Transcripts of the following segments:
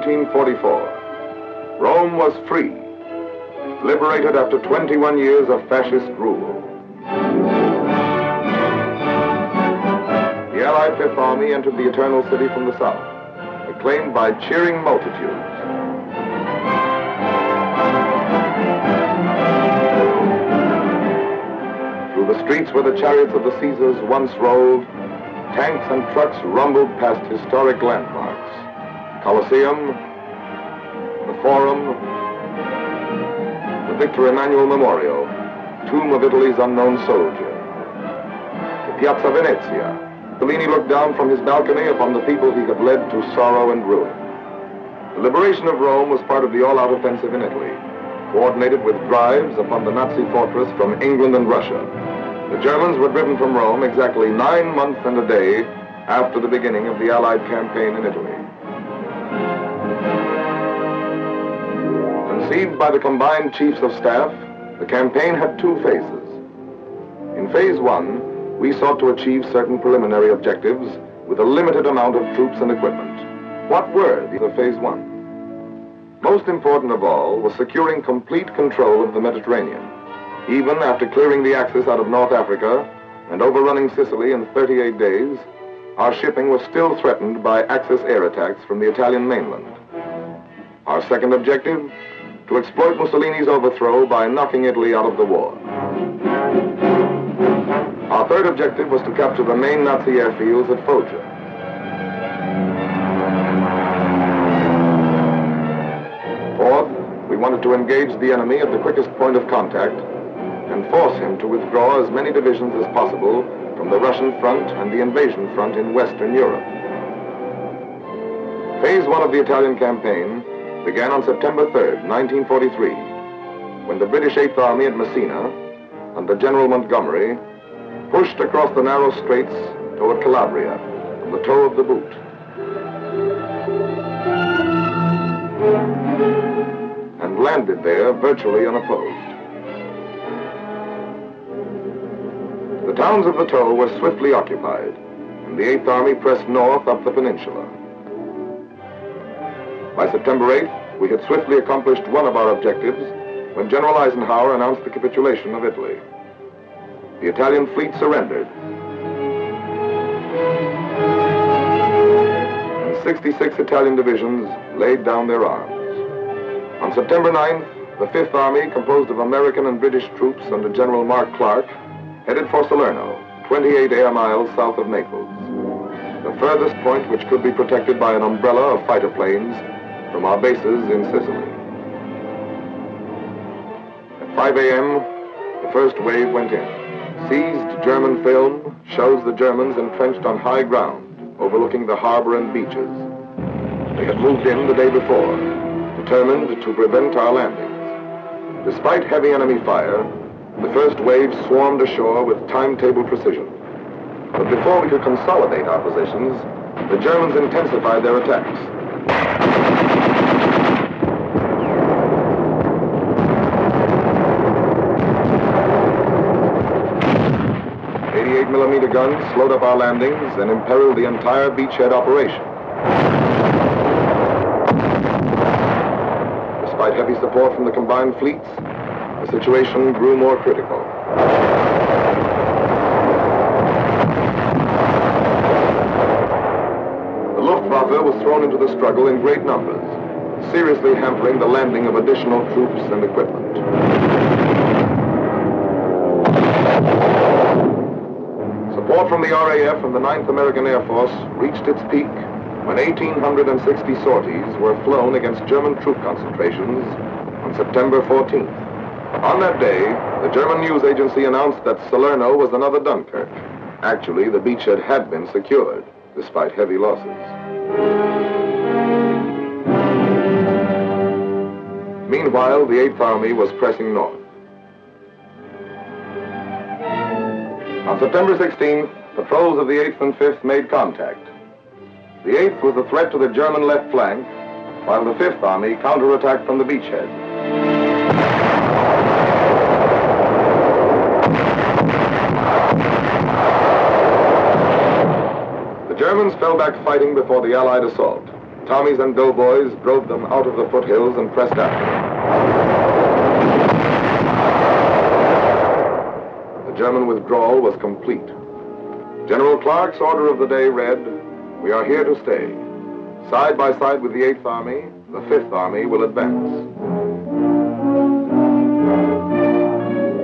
1944. Rome was free, liberated after 21 years of fascist rule. The Allied Fifth Army entered the Eternal City from the south, acclaimed by cheering multitudes. Through the streets where the chariots of the Caesars once rolled, tanks and trucks rumbled past historic landmarks. Colosseum, the Forum, the Victor Emmanuel Memorial, tomb of Italy's unknown soldier, the Piazza Venezia. Mussolini looked down from his balcony upon the people he had led to sorrow and ruin. The liberation of Rome was part of the all-out offensive in Italy, coordinated with drives upon the Nazi fortress from England and Russia. The Germans were driven from Rome exactly 9 months and a day after the beginning of the Allied campaign in Italy. Conceived by the combined chiefs of staff, the campaign had two phases. In phase one, we sought to achieve certain preliminary objectives with a limited amount of troops and equipment. What were these of phase one? Most important of all was securing complete control of the Mediterranean. Even after clearing the Axis out of North Africa and overrunning Sicily in 38 days, our shipping was still threatened by Axis air attacks from the Italian mainland. Our second objective, to exploit Mussolini's overthrow by knocking Italy out of the war. Our third objective was to capture the main Nazi airfields at Foggia. Fourth, we wanted to engage the enemy at the quickest point of contact and force him to withdraw as many divisions as possible from the Russian front and the invasion front in Western Europe. Phase one of the Italian campaign began on September 3rd, 1943, when the British Eighth Army at Messina, under General Montgomery, pushed across the narrow straits toward Calabria from the toe of the boot. And landed there virtually unopposed. The towns of the toe were swiftly occupied, and the Eighth Army pressed north up the peninsula. By September 8th, we had swiftly accomplished one of our objectives when General Eisenhower announced the capitulation of Italy. The Italian fleet surrendered, and 66 Italian divisions laid down their arms. On September 9th, the Fifth Army, composed of American and British troops under General Mark Clark, headed for Salerno, 28 air miles south of Naples, the furthest point which could be protected by an umbrella of fighter planes from our bases in Sicily. At 5 a.m., the first wave went in. Seized German film shows the Germans entrenched on high ground, overlooking the harbor and beaches. They had moved in the day before, determined to prevent our landings. Despite heavy enemy fire, the first wave swarmed ashore with timetable precision. But before we could consolidate our positions, the Germans intensified their attacks. 88mm guns slowed up our landings and imperiled the entire beachhead operation. Despite heavy support from the combined fleets, the situation grew more critical. The Luftwaffe was thrown into the struggle in great numbers, seriously hampering the landing of additional troops and equipment. Support from the RAF and the 9th American Air Force reached its peak when 1,860 sorties were flown against German troop concentrations on September 14th. On that day, the German news agency announced that Salerno was another Dunkirk. Actually, the beachhead had been secured, despite heavy losses. Meanwhile, the Eighth Army was pressing north. On September 16th, patrols of the 8th and 5th made contact. The 8th was a threat to the German left flank, while the 5th Army counterattacked from the beachhead. The Germans fell back fighting before the Allied assault. Tommies and doughboys drove them out of the foothills and pressed after them. The German withdrawal was complete. General Clark's order of the day read, "We are here to stay. Side by side with the 8th Army, the 5th Army will advance."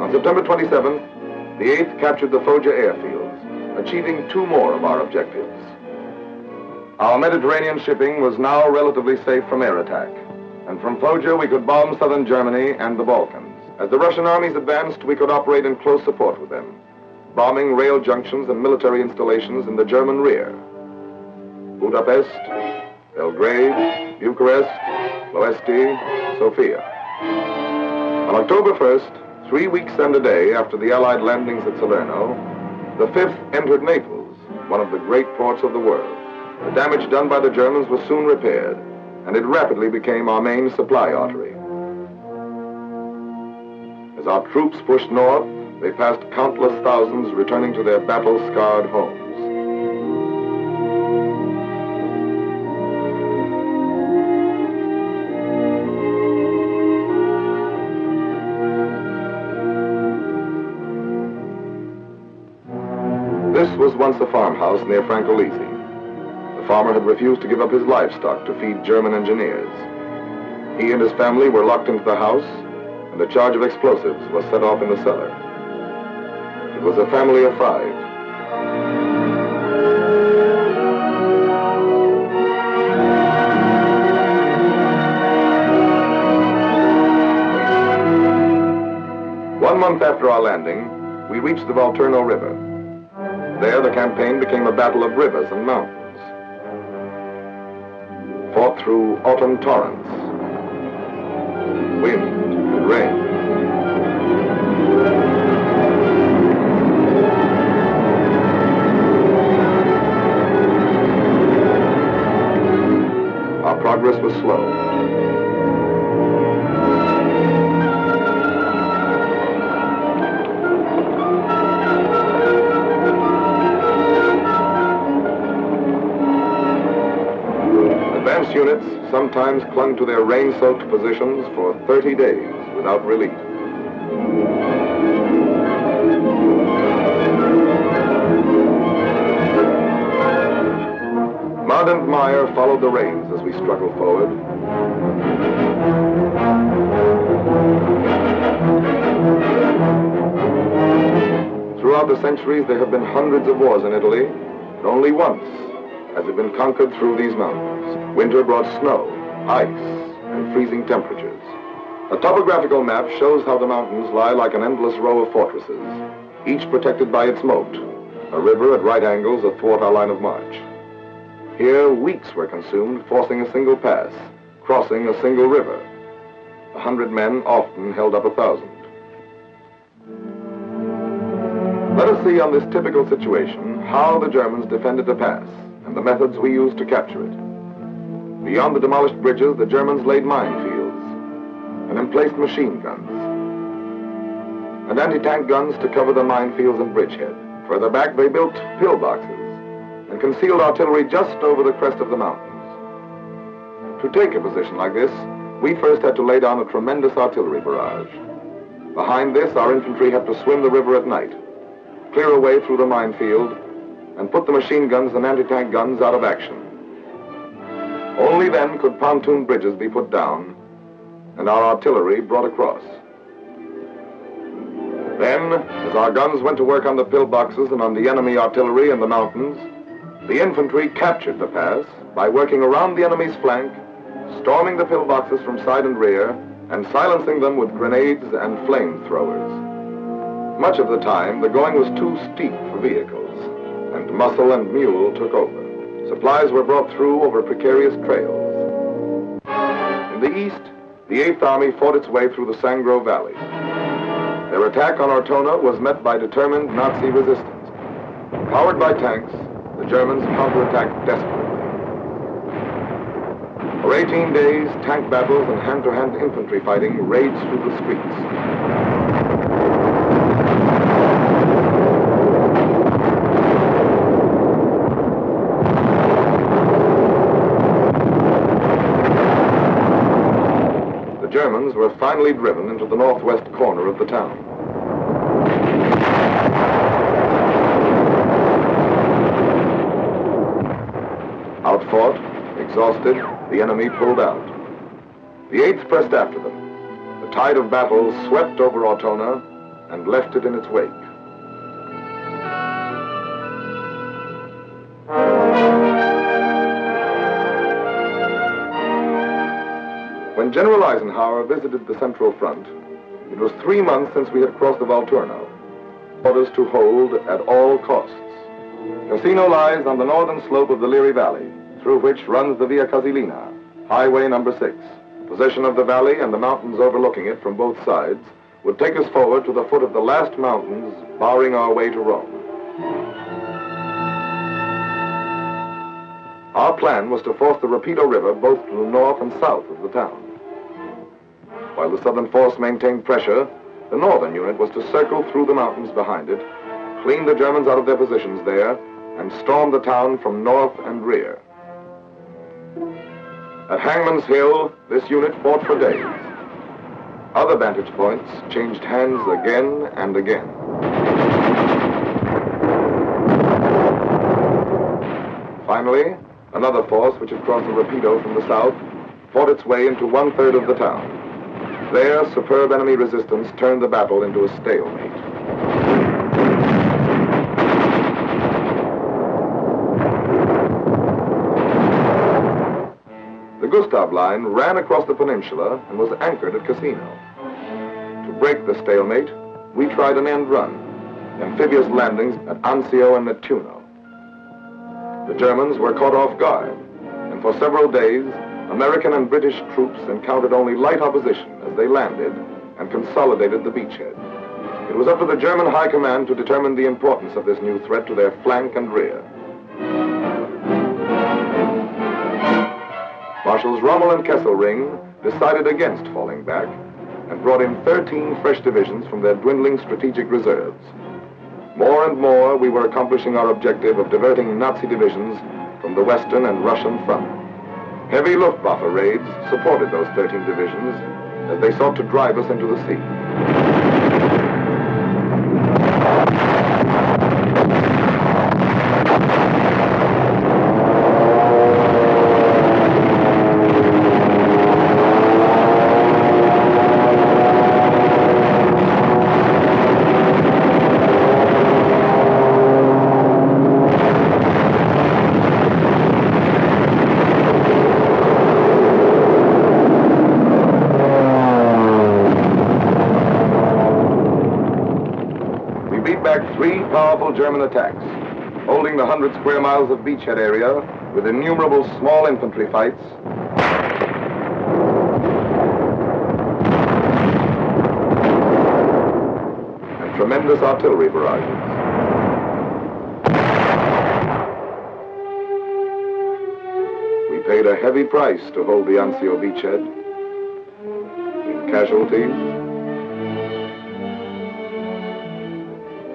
On September 27th, the 8th captured the Foggia airfields, achieving 2 more of our objectives. Our Mediterranean shipping was now relatively safe from air attack, and from Foggia we could bomb southern Germany and the Balkans. As the Russian armies advanced, we could operate in close support with them, bombing rail junctions and military installations in the German rear. Budapest, Belgrade, Bucharest, Ploesti, Sofia. On October 1st, 3 weeks and a day after the Allied landings at Salerno, the 5th entered Naples, one of the great ports of the world. The damage done by the Germans was soon repaired, and it rapidly became our main supply artery. As our troops pushed north, they passed countless thousands returning to their battle-scarred homes. This was once a farmhouse near Francolizi. The farmer had refused to give up his livestock to feed German engineers. He and his family were locked into the house, and a charge of explosives was set off in the cellar. It was a family of 5. One month after our landing, we reached the Volturno River. There, the campaign became a battle of rivers and mountains, fought through autumn torrents, wind and rain. Our progress was slow. Advance units sometimes clung to their rain-soaked positions for 30 days without relief. Mud and mire followed the rains as we struggled forward. Throughout the centuries, there have been hundreds of wars in Italy, but only once has it been conquered through these mountains. Winter brought snow, ice, and freezing temperatures. A topographical map shows how the mountains lie like an endless row of fortresses, each protected by its moat, a river at right angles athwart our line of march. Here, weeks were consumed forcing a single pass, crossing a single river. 100 men often held up 1,000. Let us see on this typical situation how the Germans defended a pass and the methods we used to capture it. Beyond the demolished bridges, the Germans laid minefields and emplaced machine guns and anti-tank guns to cover the minefields and bridgehead. Further back, they built pillboxes and concealed artillery just over the crest of the mountains. To take a position like this, we first had to lay down a tremendous artillery barrage. Behind this, our infantry had to swim the river at night, clear a way through the minefield, and put the machine guns and anti-tank guns out of action. Only then could pontoon bridges be put down and our artillery brought across. Then, as our guns went to work on the pillboxes and on the enemy artillery in the mountains, the infantry captured the pass by working around the enemy's flank, storming the pillboxes from side and rear, and silencing them with grenades and flamethrowers. Much of the time, the going was too steep for vehicles, and muscle and mule took over. Supplies were brought through over precarious trails. In the east, the 8th Army fought its way through the Sangro Valley. Their attack on Ortona was met by determined Nazi resistance. Powered by tanks, the Germans counterattacked desperately. For 18 days, tank battles and hand-to-hand infantry fighting raged through the streets. finally driven into the northwest corner of the town. Outfought, exhausted, the enemy pulled out. The 8th pressed after them. The tide of battle swept over Ortona and left it in its wake. When General Eisenhower visited the Central Front, it was 3 months since we had crossed the Volturno. Orders to hold at all costs. Cassino lies on the northern slope of the Liri Valley, through which runs the Via Casilina, Highway number 6. Possession of the valley and the mountains overlooking it from both sides would take us forward to the foot of the last mountains, barring our way to Rome. Our plan was to force the Rapido River both to the north and south of the town. While the southern force maintained pressure, the northern unit was to circle through the mountains behind it, clean the Germans out of their positions there, and storm the town from north and rear. At Hangman's Hill, this unit fought for days. Other vantage points changed hands again and again. Finally, another force which had crossed the Rapido from the south fought its way into 1/3 of the town. There, superb enemy resistance turned the battle into a stalemate. The Gustav Line ran across the peninsula and was anchored at Cassino. To break the stalemate, we tried an end run, amphibious landings at Anzio and Nettuno. The Germans were caught off guard, and for several days, American and British troops encountered only light opposition as they landed and consolidated the beachhead. It was up to the German High Command to determine the importance of this new threat to their flank and rear. Marshals Rommel and Kesselring decided against falling back and brought in 13 fresh divisions from their dwindling strategic reserves. More and more, we were accomplishing our objective of diverting Nazi divisions from the Western and Russian front. Heavy Luftwaffe raids supported those 13 divisions as they sought to drive us into the sea. Three powerful German attacks, holding the 100 square miles of beachhead area with innumerable small infantry fights, and tremendous artillery barrages. We paid a heavy price to hold the Anzio beachhead in casualties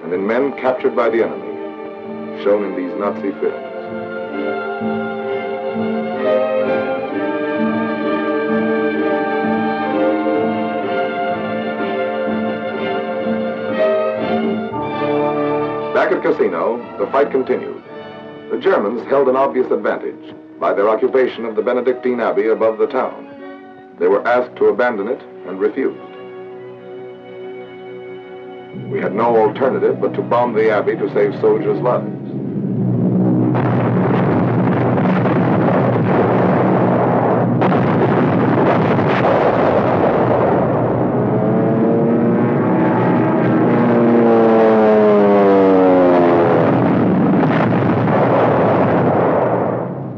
and in men captured by the enemy, shown in these Nazi films. Back at Cassino, the fight continued. The Germans held an obvious advantage by their occupation of the Benedictine Abbey above the town. They were asked to abandon it and refused. We had no alternative but to bomb the abbey to save soldiers' lives.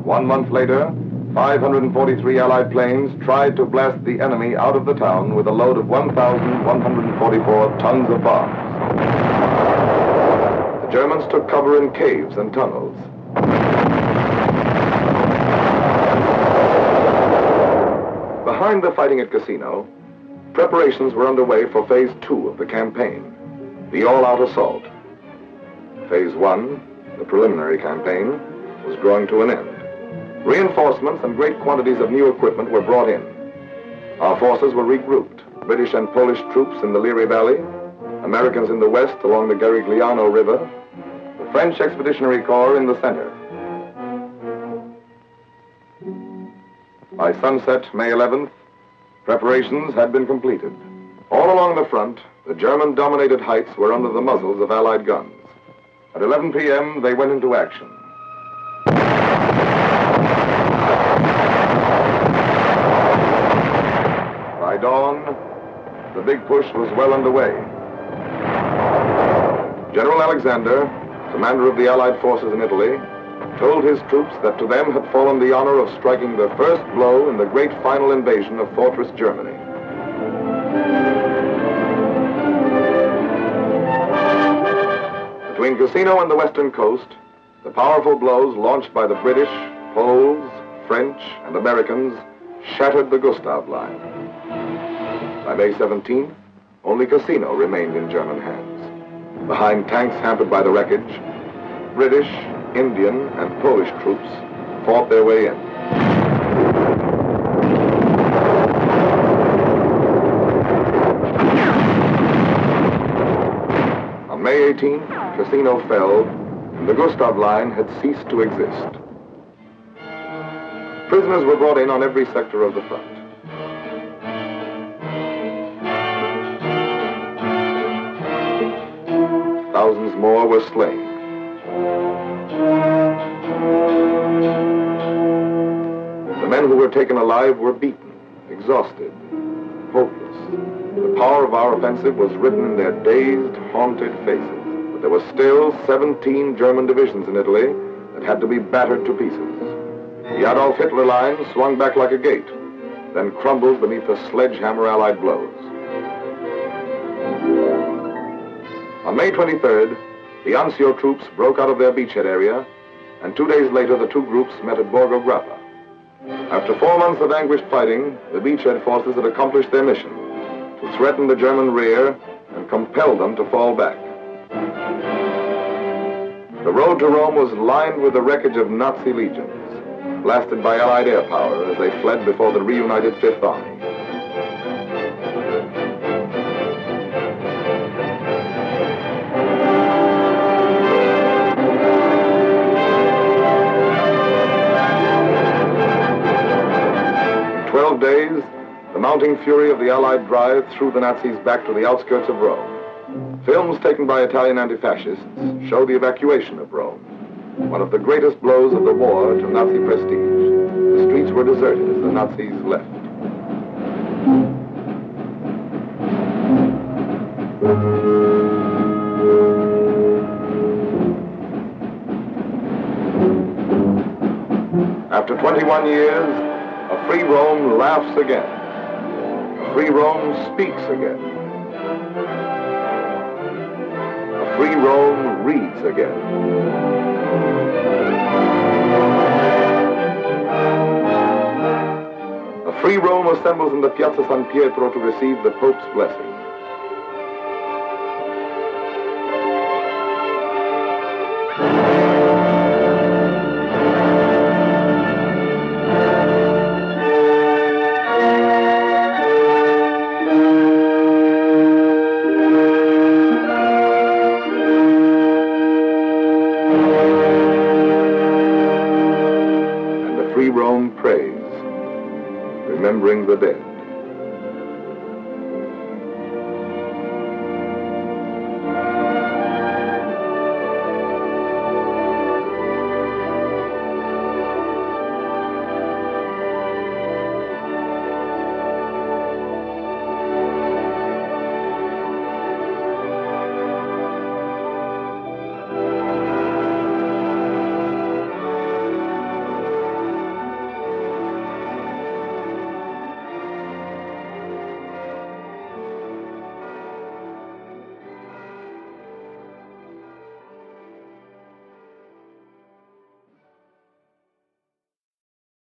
One month later, 543 Allied planes tried to blast the enemy out of the town with a load of 1,144 tons of bombs. The Germans took cover in caves and tunnels. Behind the fighting at Cassino, preparations were underway for Phase 2 of the campaign, the all-out assault. Phase 1, the preliminary campaign, was drawing to an end. Reinforcements and great quantities of new equipment were brought in. Our forces were regrouped. British and Polish troops in the Liri Valley, Americans in the west along the Garigliano River, the French Expeditionary Corps in the center. By sunset, May 11th, preparations had been completed. All along the front, the German-dominated heights were under the muzzles of Allied guns. At 11 p.m., they went into action. By dawn, the big push was well underway. General Alexander, commander of the Allied forces in Italy, told his troops that to them had fallen the honor of striking the first blow in the great final invasion of Fortress Germany. Between Cassino and the western coast, the powerful blows launched by the British, Poles, French, and Americans shattered the Gustav Line. By May 17th, only Cassino remained in German hands. Behind tanks hampered by the wreckage, British, Indian, and Polish troops fought their way in. On May 18th, Cassino fell, and the Gustav Line had ceased to exist. Prisoners were brought in on every sector of the front. Thousands more were slain. The men who were taken alive were beaten, exhausted, hopeless. The power of our offensive was written in their dazed, haunted faces. But there were still 17 German divisions in Italy that had to be battered to pieces. The Adolf Hitler line swung back like a gate, then crumbled beneath the sledgehammer Allied blows. On May 23rd, the Anzio troops broke out of their beachhead area, and 2 days later the two groups met at Borgo Grappa. After 4 months of anguished fighting, the beachhead forces had accomplished their mission, to threaten the German rear and compel them to fall back. The road to Rome was lined with the wreckage of Nazi legions, blasted by Allied air power as they fled before the reunited Fifth Army. In 12 days, the mounting fury of the Allied drive threw the Nazis back to the outskirts of Rome. Films taken by Italian anti-fascists show the evacuation of Rome, one of the greatest blows of the war to Nazi prestige. The streets were deserted as the Nazis left. After 21 years, a free Rome laughs again. A free Rome speaks again. A free Rome reads again. A free Rome assembles in the Piazza San Pietro to receive the Pope's blessing. Free Rome prays, remembering the dead.